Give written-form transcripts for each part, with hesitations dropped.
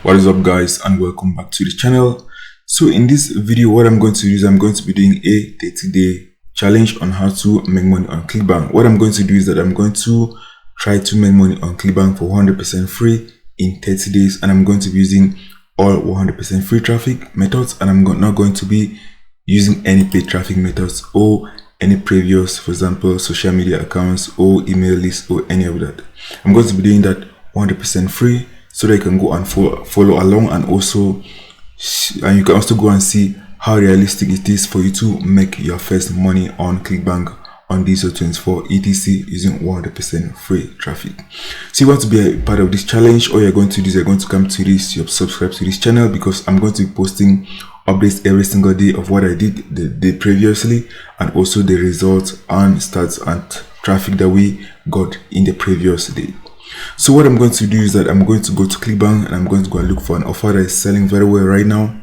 What is up, guys, and welcome back to the channel. So in this video, what I'm going to do is I'm going to be doing a 30-day challenge on how to make money on Clickbank. What I'm going to do is that I'm going to try to make money on Clickbank for 100% free in 30 days, and I'm going to be using all 100% free traffic methods, and I'm not going to be using any paid traffic methods or any previous, for example, social media accounts or email lists or any of that. I'm going to be doing that 100% free, so that you can go and follow along, and you can also go and see how realistic it is for you to make your first money on Clickbank on Diesel24 etc using 100% free traffic. So you want to be a part of this challenge, all you're going to do is you're going to come to this, you subscribe to this channel, because I'm going to be posting updates every single day of what I did the day previously, and also the results and stats and traffic that we got in the previous day. So what I'm going to do is that I'm going to go to Clickbank and I'm going to go and look for an offer that is selling very well right now,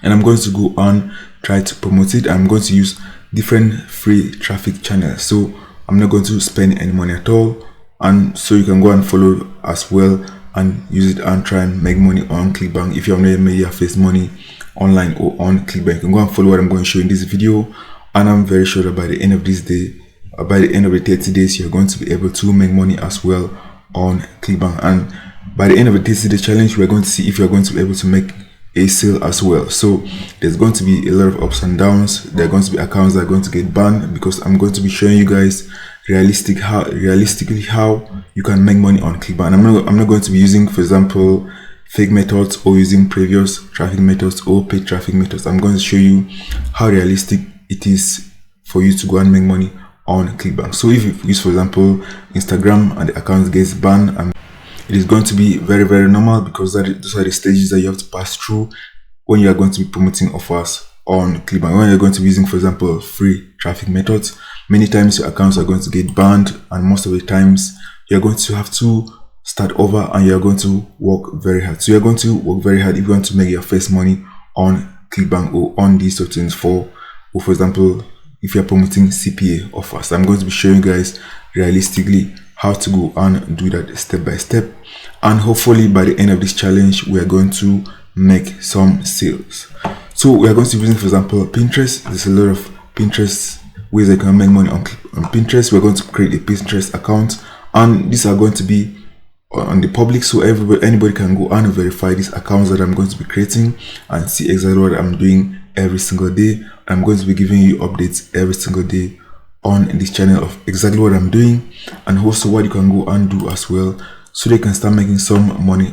and I'm going to go and try to promote it. I'm going to use different free traffic channels, so I'm not going to spend any money at all, and so you can go and follow as well and use it and try and make money on Clickbank. If you have not made your first money online or on Clickbank, you can go and follow what I'm going to show in this video, and I'm very sure that by the end of this day, by the end of the 30 days, you're going to be able to make money as well on Clickbank. And by the end of the 30-day challenge, we're going to see if you're going to be able to make a sale as well. So there's going to be a lot of ups and downs. There are going to be accounts that are going to get banned, because I'm going to be showing you guys realistically how you can make money on Clickbank. I'm not going to be using, for example, fake methods or using previous traffic methods or paid traffic methods. I'm going to show you how realistic it is for you to go and make money on Clickbank. So if you use, for example, Instagram and the account gets banned, and it is going to be very normal, because those are the stages that you have to pass through when you are going to be promoting offers on Clickbank. When you're going to be using, for example, free traffic methods, many times your accounts are going to get banned, and most of the times you're going to have to start over and you're going to work very hard. So you're going to work very hard if you want to make your first money on Clickbank or on Diesel24, or for example, if you're promoting CPA offers. I'm going to be showing you guys realistically how to go and do that step by step, and hopefully by the end of this challenge we are going to make some sales. So we are going to be using, for example, Pinterest. There's a lot of Pinterest ways that you can make money on Pinterest. We're going to create a Pinterest account, and these are going to be on the public, so anybody can go and verify these accounts that I'm going to be creating and see exactly what I'm doing every single day. I'm going to be giving you updates every single day on this channel of exactly what I'm doing, and also what you can go and do as well, so they can start making some money.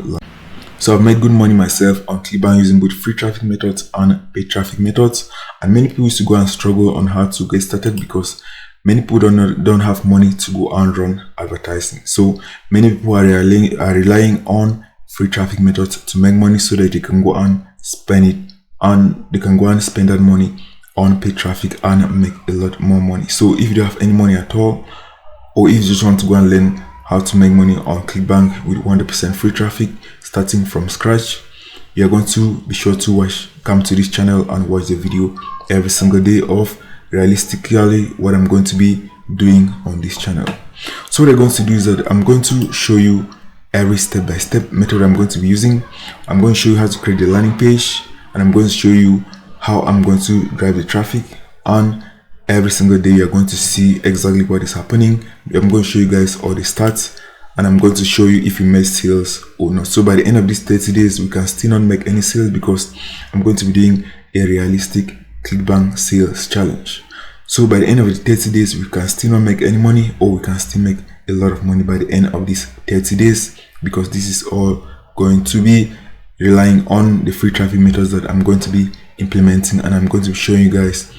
So I've made good money myself on Clickbank using both free traffic methods and paid traffic methods, and many people used to go and struggle on how to get started, because many people don't have money to go and run advertising. So many people are relying on free traffic methods to make money, so that they can go and spend it, and they can go and spend that money on paid traffic and make a lot more money. So if you don't have any money at all, or if you just want to go and learn how to make money on Clickbank with 100% free traffic starting from scratch, you're going to be sure to come to this channel and watch the video every single day of realistically what I'm going to be doing on this channel. So what I'm going to do is that I'm going to show you every step-by-step method I'm going to be using. I'm going to show you how to create the landing page, and I'm going to show you how I'm going to drive the traffic, and every single day you're going to see exactly what is happening. I'm going to show you guys all the stats, and I'm going to show you if you made sales or not. So by the end of these 30 days we can still not make any sales, because I'm going to be doing a realistic Clickbank sales challenge. So by the end of the 30 days we can still not make any money, or we can still make a lot of money by the end of these 30 days, because this is all going to be relying on the free traffic methods that I'm going to be implementing, and I'm going to be showing you guys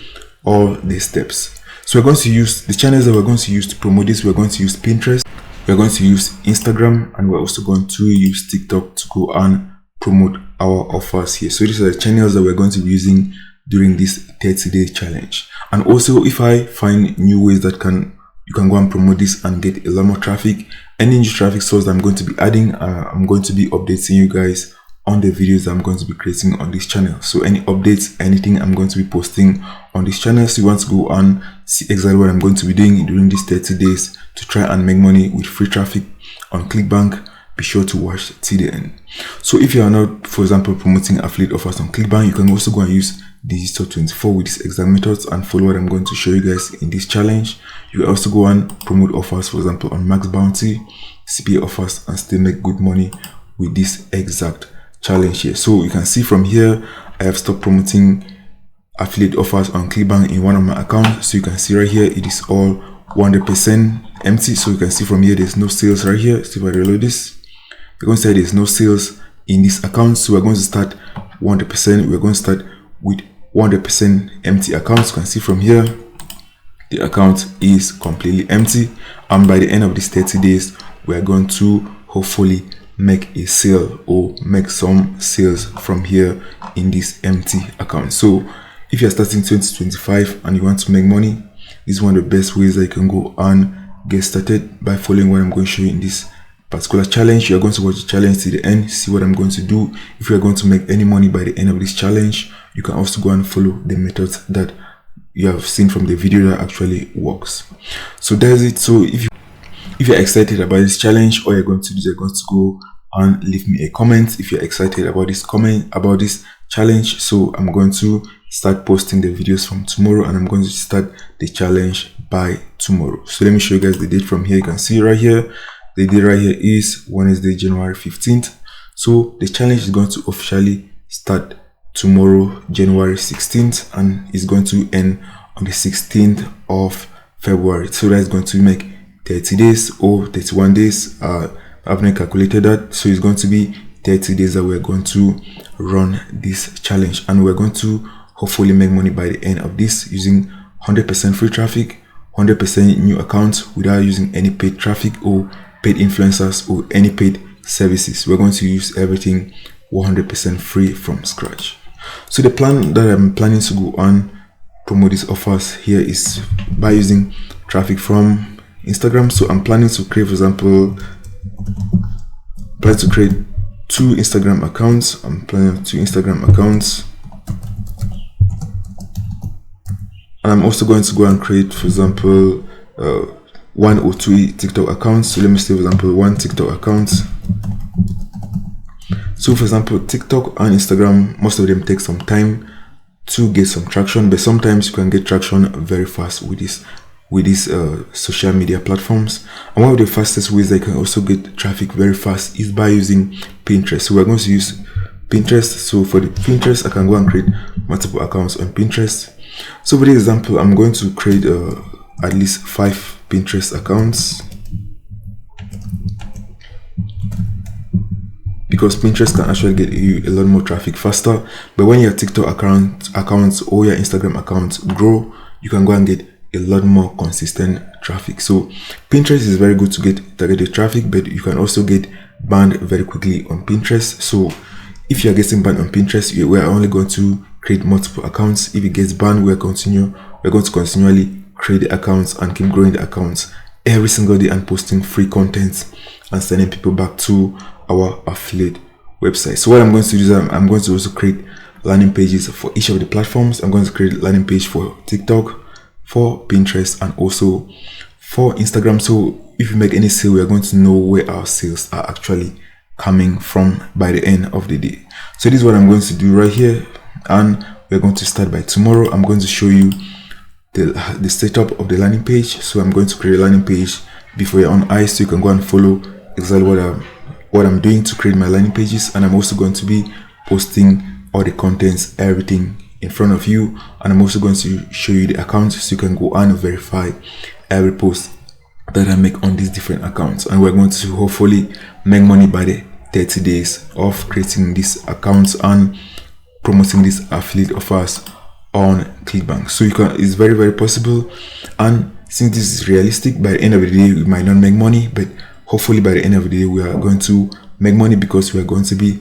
all the steps. So we're going to use the channels that we're going to use to promote this. We're going to use Pinterest, we're going to use Instagram, and we're also going to use TikTok to go and promote our offers here. So these are the channels that we're going to be using during this 30-day challenge. And also, if I find new ways that you can go and promote this and get a lot more traffic, any new traffic source that I'm going to be adding, I'm going to be updating you guys on the videos I'm going to be creating on this channel. So any updates, anything I'm going to be posting on this channel, so you want to go and see exactly what I'm going to be doing during these 30 days to try and make money with free traffic on Clickbank, be sure to watch till the end. So if you are not, for example, promoting affiliate offers on Clickbank, you can also go and use Digital 24 with these exact methods and follow what I'm going to show you guys in this challenge. You can also go and promote offers, for example, on Max Bounty, CPA offers, and still make good money with this exact challenge here. So you can see from here, I have stopped promoting affiliate offers on Clickbank in one of my accounts. So you can see right here, it is all 100% empty. So you can see from here, there's no sales right here. So if I reload this, you're going to say there's no sales in this account. So we're going to start 100%. We're going to start with 100% empty accounts. You can see from here, the account is completely empty, and by the end of these 30 days, we are going to hopefully make a sale or make some sales from here in this empty account. So if you're starting 2025 and you want to make money, this is one of the best ways that you can go and get started by following what I'm going to show you in this particular challenge. You're going to watch the challenge to the end, see what I'm going to do. If you're going to make any money by the end of this challenge, you can also go and follow the methods that you have seen from the video that actually works. So that's it. So if you're excited about this challenge, all you're going to do is you're going to go and leave me a comment if you're excited about this challenge. So I'm going to start posting the videos from tomorrow, and I'm going to start the challenge by tomorrow. So let me show you guys the date from here. You can see right here, the date right here is Wednesday, January 15th. So the challenge is going to officially start tomorrow, January 16th, and is going to end on the 16th of February. So that's going to make 30 days or 31 days. I haven't calculated that, so it's going to be 30 days that we're going to run this challenge, and we're going to hopefully make money by the end of this using 100% free traffic, 100% new accounts without using any paid traffic or paid influencers or any paid services. We're going to use everything 100% free from scratch. So the plan that I'm planning to go on promote these offers here is by using traffic from Instagram. So I'm planning to create, for example, two Instagram accounts. And I'm also going to go and create, for example, 1 or 2 TikTok accounts. So let me say, for example, 1 TikTok account. So for example, TikTok and Instagram, most of them take some time to get some traction, but sometimes you can get traction very fast with these social media platforms. And one of the fastest ways that you can also get traffic very fast is by using Pinterest. So we're going to use Pinterest. So for the Pinterest, I can go and create multiple accounts on Pinterest. So for the example, I'm going to create at least 5 Pinterest accounts, because Pinterest can actually get you a lot more traffic faster. But when your TikTok accounts or your Instagram accounts grow, you can go and get a lot more consistent traffic. So Pinterest is very good to get targeted traffic, but you can also get banned very quickly on Pinterest. So if you are getting banned on Pinterest, we are only going to create multiple accounts. If it gets banned, we're going to continually create the accounts and keep growing the accounts every single day and posting free content and sending people back to our affiliate website. So what I'm going to do is I'm going to also create landing pages for each of the platforms. I'm going to create a landing page for TikTok, for Pinterest, and also for Instagram. So if you make any sale, we are going to know where our sales are actually coming from by the end of the day. So this is what I'm going to do right here, and we're going to start by tomorrow. I'm going to show you the setup of the landing page. So I'm going to create a landing page before your own eyes, so you can go and follow exactly what I'm doing to create my landing pages. And I'm also going to be posting all the contents, everything in front of you, and I'm also going to show you the accounts so you can go and verify every post that I make on these different accounts. And we're going to hopefully make money by the 30 days of creating these accounts and promoting these affiliate offers on Clickbank. So it's very, very possible, and since this is realistic, by the end of the day we might not make money, but hopefully by the end of the day we are going to make money, because we are going to be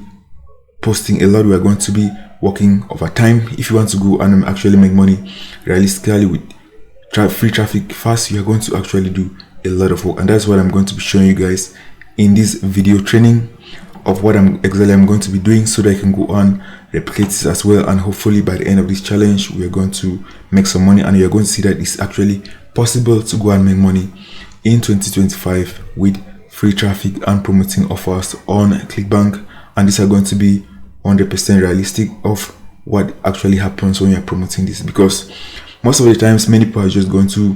posting a lot. We are going to be working overtime. If you want to go and actually make money realistically with free traffic fast, you are going to actually do a lot of work, and that's what I'm going to be showing you guys in this video training of what I'm going to be doing, so that I can go on replicate this as well. And hopefully by the end of this challenge we are going to make some money, and you're going to see that it's actually possible to go and make money in 2025 with free traffic and promoting offers on Clickbank and these are going to be 100% realistic of what actually happens when you're promoting this, because most of the times many people are just going to,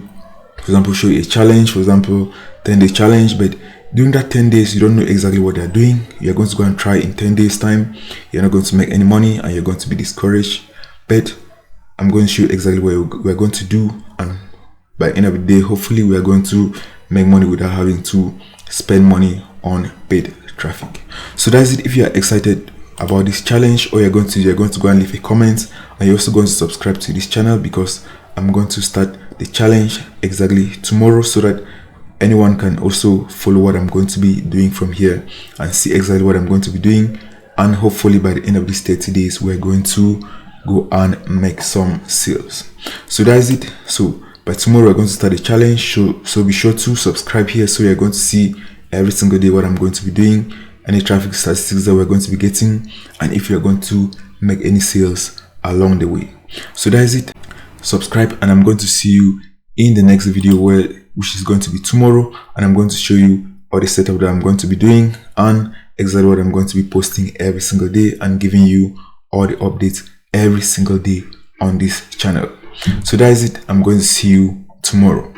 for example, show you a challenge, for example 10-day challenge, but during that 10 days you don't know exactly what they're doing. You're going to go and try in 10 days time, you're not going to make any money and you're going to be discouraged. But I'm going to show you exactly what we're going to do, and by the end of the day, hopefully we are going to make money without having to spend money on paid traffic. So that's it. If you are excited about this challenge, or you're going to go and leave a comment, and you're also going to subscribe to this channel, because I'm going to start the challenge exactly tomorrow, so that anyone can also follow what I'm going to be doing from here and see exactly what I'm going to be doing. And hopefully by the end of these 30 days we're going to go and make some sales. So that's it. So by tomorrow we're going to start the challenge, so be sure to subscribe here, so you're going to see every single day what I'm going to be doing, any traffic statistics that we're going to be getting, and if you're going to make any sales along the way. So that's it. Subscribe, and I'm going to see you in the next video, which is going to be tomorrow, and I'm going to show you all the setup that I'm going to be doing and exactly what I'm going to be posting every single day, and giving you all the updates every single day on this channel. So that is it. I'm going to see you tomorrow.